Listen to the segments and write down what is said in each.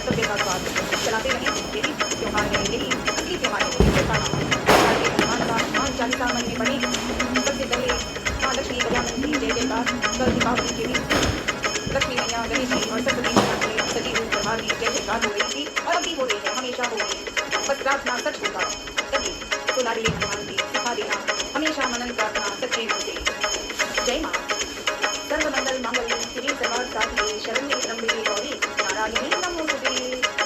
सभ्य का स्वाद चलाते रहें। यही त्योहार है, यही असली त्योहार है। ये त्योहार भारतीय हनुमान का हनुमान चालीसा मन में पढ़े। सबसे पहले माँ लक्ष्मी गजानन की जय जयकार। कल दीपावली के दिन लक्ष्मी मैया, गणेश जी और सरस्वती मैया के सजी हुई दरबार में जय जयकार हो रही थी और अभी हो रही है, हमेशा होगी। बस प्रार्थना सच होगा तभी तो लाडले हनुमान जी सिखा देना हमेशा मनन प्रार्थना सच्चे मन से। जय माँ। सर्वमंगल मांगल्ये शिवे सर्वार्थसाधिके शरण्ये त्र्यंबके गौरी नारायणी नमोस्तुते।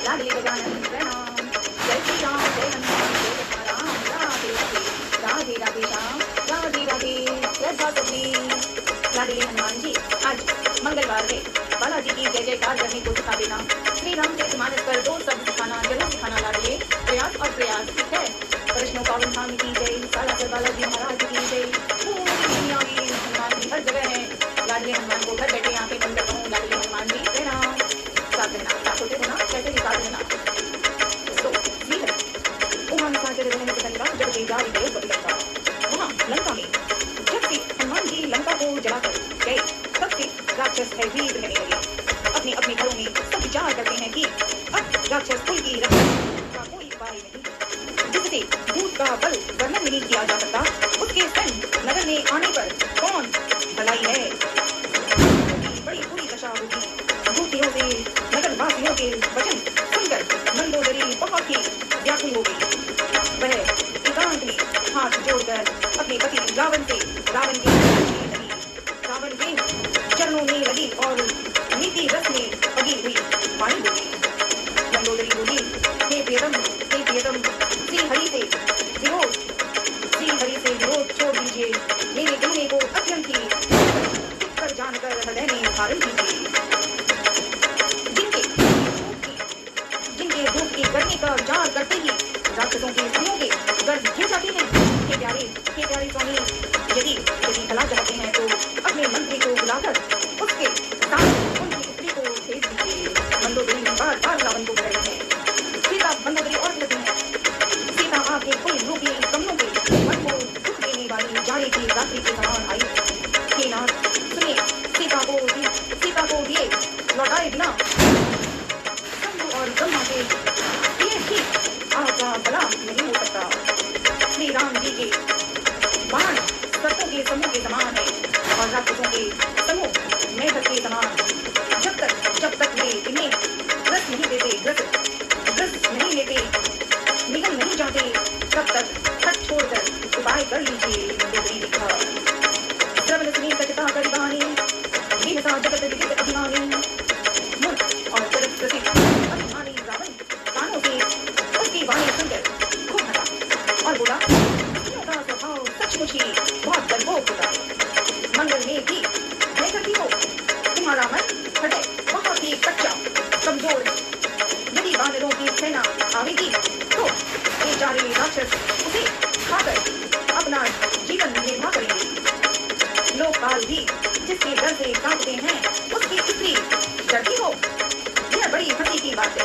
लाडले गजानन प्रणाम। जय श्री राम, जय हनुमान, जय सीताराम। राधे राधे, राधे राधे श्याम, राधे राधे श्रद्धा सभी। लाडले हनुमान जी, आज मंगलवार है, बालाजी की जय जयकार करने को सिखा देना। श्री रामचरितमानस पर 2 शब्द सिखाना, जरूर सिखाना लाडले। प्रयास और प्रयास, ठीक है। वैष्णो पावन धाम की जय, सालासर बालाजी महाराज की जय। पूरी दुनिया में हनुमान जी हर जगह है। लाडले हनुमान को घर बैठे आंखें बंद करता हूँ। लाडले हनुमान जी प्रणाम। साथ रहना, साथ होते हो ना, कैसे भी साथ रहना। तो श्री हरि उहाँ सागर रहने से गंगा जब देगा विजय बदलता। वहाँ लंका में जब से हनुमान जी लंका को जलाकर गए, तब से राक्षस भयभीत रहने लगे। अपने अपने घरों में सब विचार करते हैं कि अब राक्षस कुल की रक्षा का कोई उपाय नहीं, जिससे भूत का बल वर्णन नहीं किया जा सकता। उसके संग नगर में आने पर कौन भलाई है, बड़ी बुरी दशा होगी। भूतियों से नगर वासियों के वचन सुनकर मंदोदरी बहुत ही व्याकुल हो गई। वह एकांत में हाथ जोड़कर अपने पति रावण के चरणों में लगी और नीति रस में पगी हुई वाणी बोली। मंदोदरी बोली, हे प्रियतम, श्री हरि से विरोध छोड़ दीजिए। मेरे कहने को अत्यंत ही कर जानकर हृदय में धारण कीजिए। जिनके धूप की करने का विचार करते ही राक्षसों के सिरों के गर्द गिर जाते हैं। हे प्यारे स्वामी, यदि भला चाहते हैं तो अपने मंत्री को बुलाकर उसके साथ उनकी स्त्री को भेज दीजिए। मंदोदरी बार बार रावण को कह रहे हैं। सीता मंदोदरी और कहती है, सीता आपके कोई रूपी कमलों के मन को दुख देने वाली जाड़े की रात्रि के समान आई। हे नाथ सुनिए, सीता को दिए लौटाए बिना शंभु और ब्रह्मा के दिए भी आपका भला नहीं हो सकता। श्री राम जी के बाण सर्पों के समूह के समान है और राक्षसों के समूह मेढक के समान। जब तक वे इन्हें ग्रस नहीं लेते, निगल नहीं जाते, तब तक हट छोड़कर उपाय कर लीजिए। मंदोदरी लिखा, श्रवण सुनी सचता करिबानी, विहसा जगत विदित अभिमानी। मूर्ख और जगत प्रसिद्ध अभिमानी रावण कानों से उसकी वाणी सुनकर खूब हंसा और बोला, स्त्रियों का स्वभाव सचमुच ही बहुत डरपोक होता है। मंगल में भी भय करती हो। तुम्हारा मन हृदय बहुत ही कच्चा कमजोर है। यदि वानरों की सेना आवेगी तो बेचारे राक्षस उसे खाकर अपना जीवन निर्वाह करेंगे। लोकपाल भी जिसके डर से कांपते हैं, उसकी स्त्री डरती हो, यह बड़ी हंसी की बात है।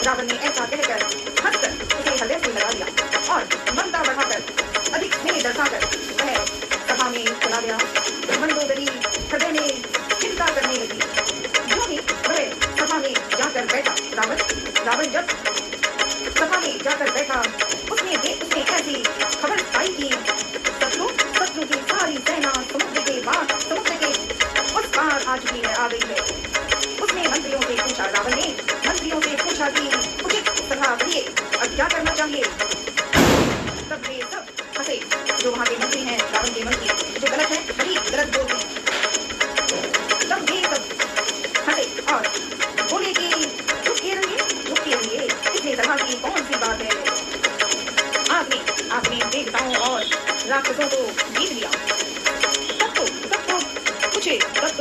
रावण ने ऐसा कहकर हंसकर उसे हृदय से लगा लिया और ममता बढ़ाकर अधिक स्नेह दर्शाकर वह सभा में चला गया। मंदोदरी हृदय में चिंता करने लगी। जो ही वह सभा में जाकर बैठा, रावण जब सभा में जाकर बैठा, उसने ऐसी खबर पाई कि शत्रु की सारी सेना समुद्र के उस पार आ चुकी है, आ गई है। उसने मंत्रियों से पूछा, रावण ने मंत्रियों से पूछा कि उचित सलाह करिए, अब क्या करना चाहिए। तब वे सब हंसे, जो वहाँ के मंत्री हैं, रावण के मंत्री, जो गलत है वही गलत बोलते हैं। तब वे सब हंसे और बोले कि चुप रहिए, इसमें तरह की कौन सी बात है। आपने देवताओं और राक्षसों को जीत लिया, तब तो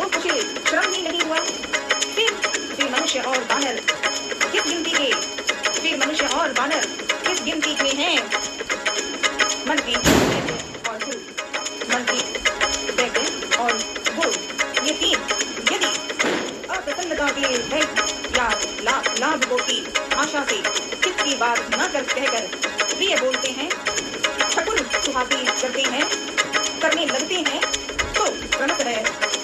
कुछ श्रम ही नहीं हुआ। फिर मनुष्य और बानर किस गिनती में हैं। मंत्री दैत्य और भूत, ये तीन यदि अप्रसन्नता के भय या लाभ की आशा से चित्त की बात न कहकर प्रिय बोलते हैं, ठकुर सुहाती करने लगते हैं, तो क्रमशः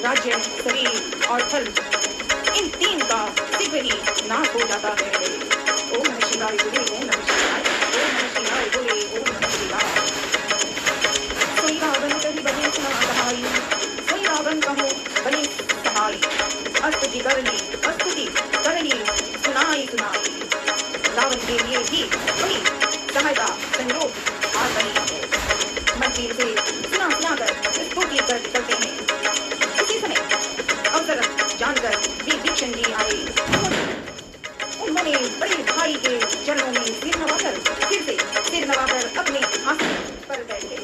राज्य, शरीर और फल, इन तीन का शीघ्र ही नाश हो जाता है। ओम नमः शिवाय बोले, ओम नमः शिवाय, ओम नमः शिवाय बोले, ओम नमः शिवाय। सोई रावण कही बने सुना सहाई, सोई रावण कहो बने सहाई, स्तुति करनी सुनाई सुनाई। रावण के लिए भी वही सहायता संयोग आ गई है। मंत्री से सुना कर स्तुति करते हैं। उसी समय अवसर जानकर विभीषण जी आए। उन्होंने बड़े भाई के चरणों में सिर नवाकर अपने आसन पर बैठे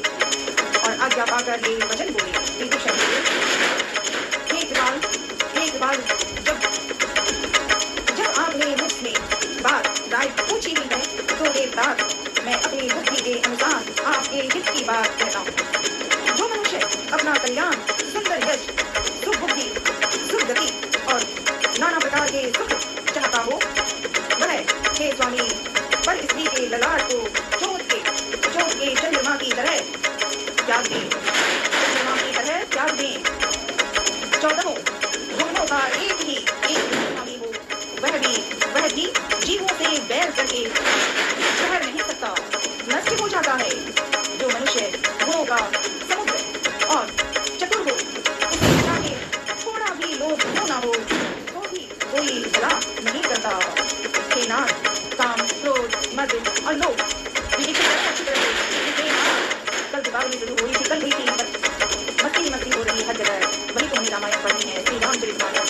और आज्ञा पाकर ये वचन बोले। विभीषण जी, एक बार जब आपने मुझसे बात राय पूछी ही है तो ये बात मैं अपनी बुद्धि के अनुसार आपके हित की बात कहता हूँ। जो मनुष्य अपना कल्याण, सुंदर यश, सुबुद्धि, सुगति और नाना प्रकार के सुख चाहता हो, वह हे स्वामी पर स्त्री के ललाट को चोट के चंद्रमा की तरह त्याग दें। 14 भुवनों का एक स्वामी हो, वह भी जीवों से बैर करके रह नहीं सकता, नष्ट हो जाता है। जो मनुष्य गुणों का समुद्र और चतुर हो, उसे चाहे थोड़ा भी लोभ क्यों ना हो तो भी कोई भला नहीं करता। हे नाथ, काम, क्रोध, मद और लोभ कल दीपावली शुरू हुई थी, मस्ती हो रही हर जगह। वही तुमने रामायण पढ़ी है, श्री रामचरितमानस।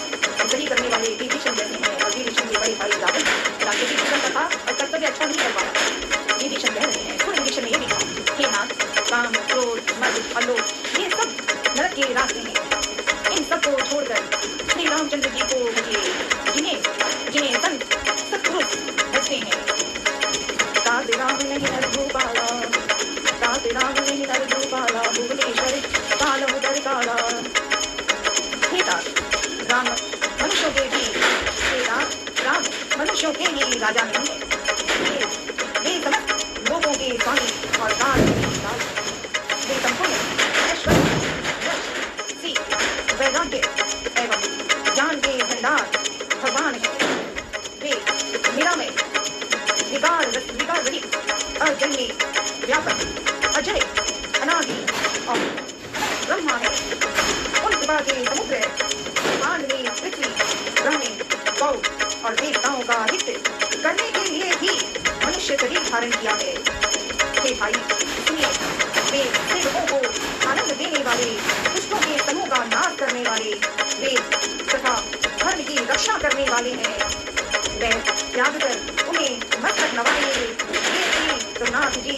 सही करने वाले विभीषण जैसे हैं और विभीषण के बड़े भाई रावण राज्य की रक्षा था और कर्तव्य अच्छा नहीं कर पाया। विभीषण कह रहे हैं, थोड़े विभीषण ने ये भी कहा, हे नाथ, काम, क्रोध, मद और लोभ ये सब नरक के रास्ते हैं। इन सबको छोड़कर श्री रामचंद्र जी को भजिए, जिन्हें संत सत्पुरुष भजते हैं। ताते रावण नर भूपाला भुवनेश्वर काल उदर काला। हे राम मनुष्यों के ही राजा नहीं है, वे समस्त लोगों के स्वामी और काल वे संपूर्ण ऐश्वर्य, वैराग्य एवं ज्ञान के भंडार भगवान है। वे निरामय, विकार रहित, अजन्मे, व्यापक, अजय, अनादि और ब्रह्मा है। उन कृपा के समुद्र पांड में पृथ्वी, ब्रह्मे, गौ और देवताओं का हित करने के लिए ही मनुष्य शरीर धारण किया है। हे भाई, सुनिए, वे सेवकों को आनंद देने वाले, दुष्टों के समूह का नाश करने वाले, वे तथा धर्म की रक्षा करने वाले हैं। वह त्याग कर उन्हें मस्तक नवाए, रघुनाथ जी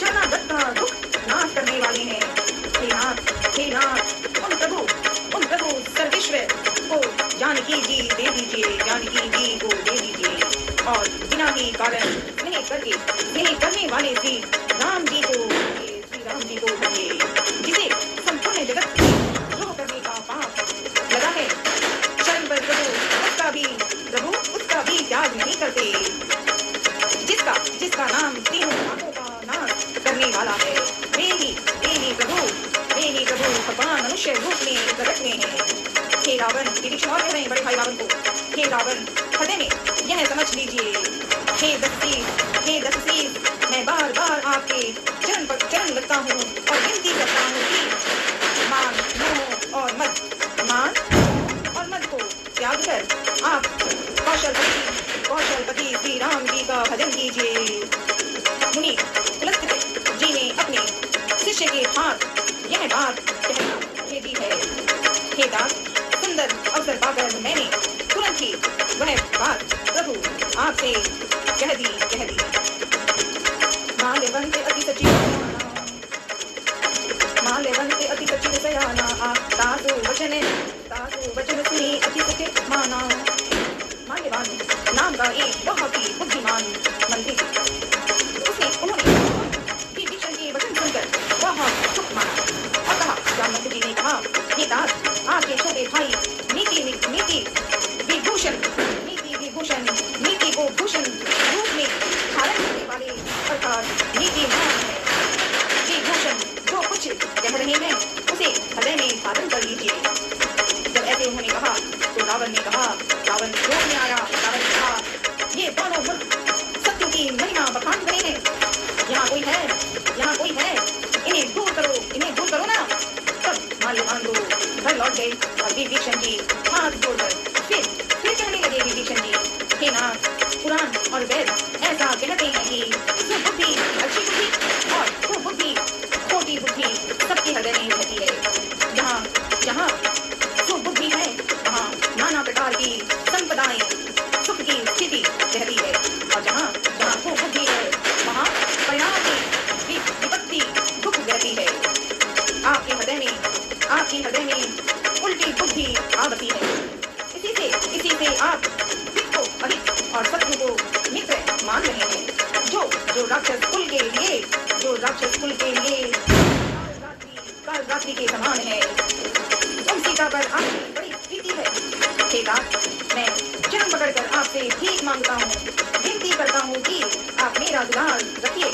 शरणागत का दुख नाश करने वाले हैं। हे नाथ, उन प्रभु सर्वेश्वर को जानकी जी दे दीजिए, जानकी जी को दे दीजिए और बिना ही कारण स्नेह करने वाले श्री राम जी को भजिए। जिसे संपूर्ण जगत में द्रोह करने का पाप लगा है, चरण पर प्रभु उसका भी त्याग नहीं करते। जिसका नाम तीनों पापों का नाश करने वाला है, वे ही प्रभु भगवान मनुष्य रूप में प्रकट हुए हैं। हे रावण, विभीषण और कह रहे हैं बड़े भाई रावण को, हे रावण, हृदय में यह समझ लीजिए, हे दशशीष, मैं बार बार आपके चरण लगता हूँ और विनती करता हूँ कि मान, मोह और मद को त्याग कर आप कौशलपति श्री राम जी का भजन कीजिए। मुनि पुलस्त्य जी ने अपने शिष्य के हाथ यह बात भेजी है। हे दास, सुंदर अवसर पाकर मैंने तुरंत ही वह बात प्रभु आपसे कह दी। माल्यवंते अति सचिव सयाना, तासु वचन सुनी अति सचिव माना। माल्यवान नाम का एक बहुत ही बुद्धिमान मंत्री, उन्होंने विभीषण के वचन सुनकर बहुत सुख माना और कहा, जामवंत जी ने कहा, हे दास, आपके छोटे भाई नीति को भूषण रूप में धारण करने वाले अर्थात नीतिमान है। विभूषण जो कुछ कह रहे हैं उसे हृदय में धारण कर लीजिए। जब ऐसे उन्होंने कहा तो रावण ने कहा, रावण क्रोध में आया। गए और विभीषण जी हाथ जोड़कर फिर कहने लगे विभीषण जी, हे नाथ, पुराण और वेद ऐसा कहते हैं कि सुबुद्धि अच्छी बुद्धि और कुबुद्धि खोटी बुद्धि सबके हृदय में रहती है। जहाँ सुबुद्धि है वहाँ नाना प्रकार की संपदाएं सुख की स्थिति रहती है, और जहाँ कुबुद्धि है वहाँ परिणाम की विपत्ति दुख रहती है। आपके हृदय में उल्टी बुद्धि आ बसी है। इसी से आप हित को अहित और शत्रु को मित्र मान रहे हैं। जो राक्षस कुल के लिए काल रात्रि के समान है, उन सीता पर आपकी बड़ी प्रीति है। हे तात, मैं चरण पकड़कर आपसे भीख मांगता हूँ, विनती करता हूँ कि आप मेरा दुलार रखिए।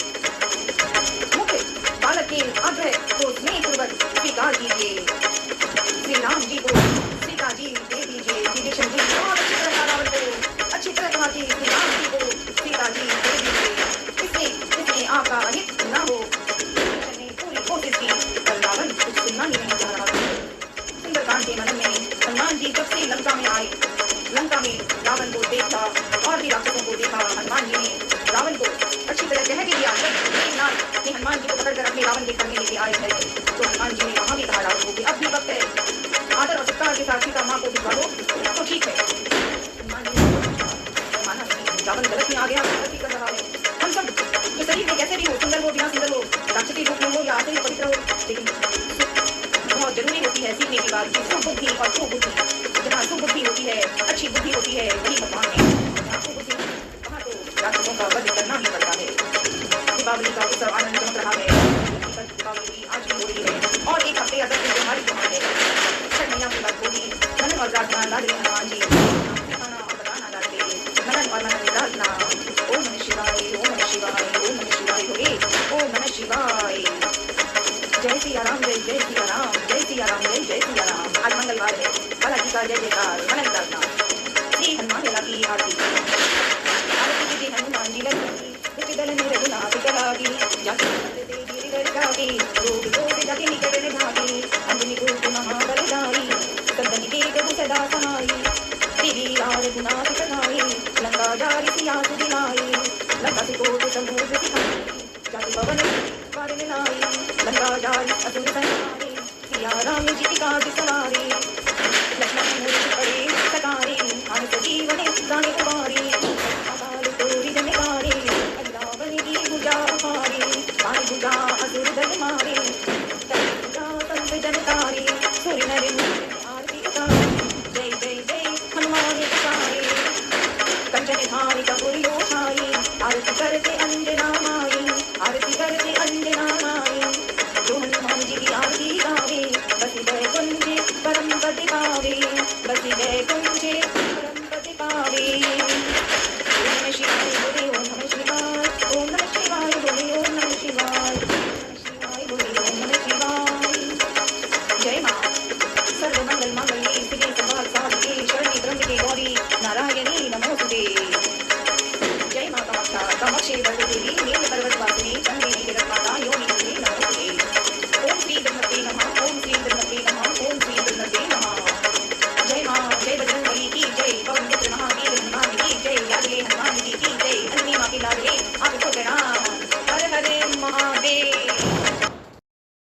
मुख्य बालक के आग्रह को स्नेहपूर्वक स्वीकार कीजिए। श्री राम जी को सीता जी दे दीजिए। विभीषण जी बहुत अच्छी तरह रावण को अच्छी तरह कहा कि श्री राम जी को सीता जी दे दीजिए, इसमें आपका अहित न हो। विभीषण ने पूरी कोशिश की, पर रावण कुछ सुनना ही नहीं चाह रहा। सुंदरकांड के मन में हनुमान जी जब से लंका में आए, लंका में रावण को देखा और भी राक्षसों को देखा। हनुमान जी ने रावण को अच्छी तरह कह भी दिया कि हनुमान जी को पकड़कर अपने रावण के सामने लेके आए थे। तो हनुमान जी ने वहां भी कहा रावण को कि अब भी वक्त है, आदर और सत्कार के साथ सीता माँ को भिजवा दो तो ठीक है। हनुमान जी ने माना नहीं, रावण गलत में आ गया, गलती कर रहा है। हम सब जो शरीर में कैसे भी हो, सुंदर हो बिना सुंदर हो, राक्षसी रूप में हो या आते ही पवित्र हो, लेकिन बहुत जरूरी होती है सीखने की बात कि सुबुद्धि और कुबुद्धि। जहाँ सुबुद्धि होती है, अच्छी बुद्धि होती है, वही भगवान है। जहाँ कुबुद्धि वहाँ तो राक्षसों का वध करना ही पड़ता है। दीपावली का उत्सव आनंद चमक रहा है। दीपावली आज भी हो रही है और एक हफ्ते या 10 दिन हमारी त्योहार है। 6 महीना की बात होगी। मनन और प्रार्थना लाडले हनुमान जी खाना और बताना लाडले मनन और मनन प्रार्थना। ओम नमः शिवाय, ओम नमः शिवाय, ओम नमः शिवाय होए, ओम नमः शिवाय। जय सिया राम, जय जय सिया राम, जय सिया राम, जय जय सिया राम। आज मंगलवार है, बालाजी का जय जयकार, मनन प्रार्थना। श्री हनुमान लला की आरती। आरती की हनुमान जी लगी, दल में रघुनाथ करागी, जाके तेरी लड़कागी, रोग रोग जाके निकल भागी, अंजनी को महाबलधारी, कंदन के प्रभु सदा सहाई, तेरी रघुनाथ कथाई, लंका जारी सिया सुदिलाई, लंका से कोट समूह सिखाई, जाके पवन पार मिलाई, लंका जारी असुर संहारी, सिया राम जी की काज सवारी, लक्ष्मण मूर्ति पड़े सकारी, आने तो जीवन गाने कुमारी, अकाल तोरी जमेदारी, भुजा असुर दल मारे, संत जनकारी, सूर्य नर आरती उतारे, जय जय जय हनुमान पुकारे, कंचन धारी कपूर लोछाई, आरती करते अंजना